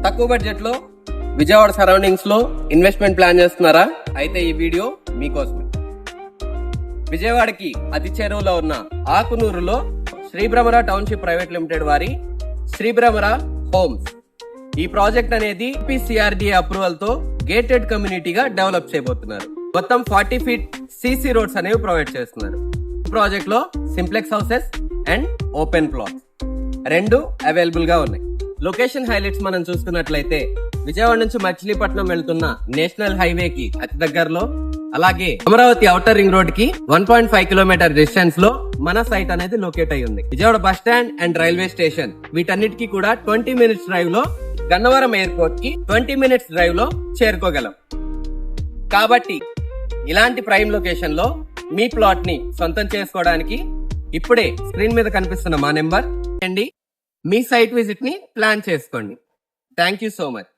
తక్కువ బడ్జెట్ లో విజయవాడ సరౌండింగ్స్ లో ఇన్వెస్ట్మెంట్ ప్లాన్ చేస్తున్నారా? అయితే ఈ వీడియో మీకోసమే. విజయవాడకి అతి చేరువలో ఉన్న ఆకునూరులో శ్రీభ్రమర టౌన్షిప్ ప్రైవేట్ లిమిటెడ్ వారి శ్రీభ్రమర హోమ్స్ ఈ ప్రాజెక్ట్ అనేది PCRDA అప్రూవల్ తో గేటెడ్ కమ్యూనిటీగా డెవలప్ చేయబోతున్నారు. మొత్తం 40 ఫీట్ CC రోడ్స్ అనేవి ప్రొవైడ్ చేస్తున్నారు. ప్రాజెక్ట్ లో simplex houses and open plots రెండు అవైలబుల్ గా ఉన్నాయి. లొకేషన్ హైలైట్స్ మనం చూసుకున్నట్లయితే విజయవాడ నుంచి మచిలీపట్నం వెళ్తున్న నేషనల్ హైవే కి అతి దగ్గరలో, అలాగే అమరావతి ఔటర్ రింగ్ రోడ్ కి 1.5 కిలోమీటర్ డిస్టెన్స్ లో మన సైట్ అనేది లొకేట్ అయి ఉంది. Vijayawada bus stand and railway station వీటన్నిటికీ కూడా 20 మినిట్స్ డ్రైవ్ లో, గన్నవరం ఎయిర్పోర్ట్ కి 20 మినిట్స్ డ్రైవ్ లో చేరుకోగలం. కాబట్టి ఇలాంటి ప్రైమ్ లొకేషన్ లో మీ ప్లాట్ ని సొంతం చేసుకోవడానికి ఇప్పుడే స్క్రీన్ మీద కనిపిస్తున్న మా నెంబర్ అండి మీ సైట్ విజిట్ ని ప్లాన్ చేసుకోండి. Thank you so much.